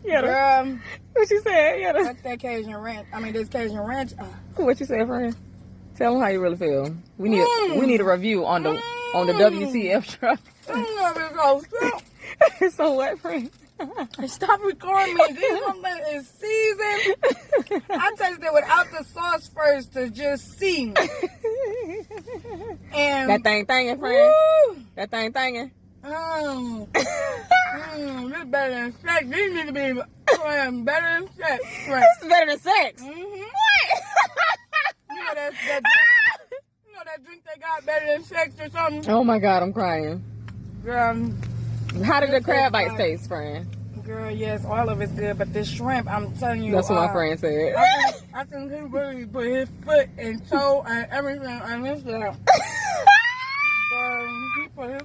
Yeah. Girl, What you said? Yeah. fuck that Cajun ranch. I mean, this Cajun ranch. What you said, friend? Tell them how you really feel. We need a review on the WTF truck. So what, friend? Stop recording me. This one is seasoned. I tasted it without the sauce first to just see. And That thing thangin', friend. woo, That thing thangin'. this better than sex. These need to be better than sex. Right. This is better than sex. Mm-hmm. What? You know that drink they got better than sex or something? Oh my God, I'm crying. Girl, How did the crab bites taste, friend? girl, yes, all of it's good, but this shrimp, I'm telling you. That's what my friend said. I think he really put his foot and toe and everything on this out. He put his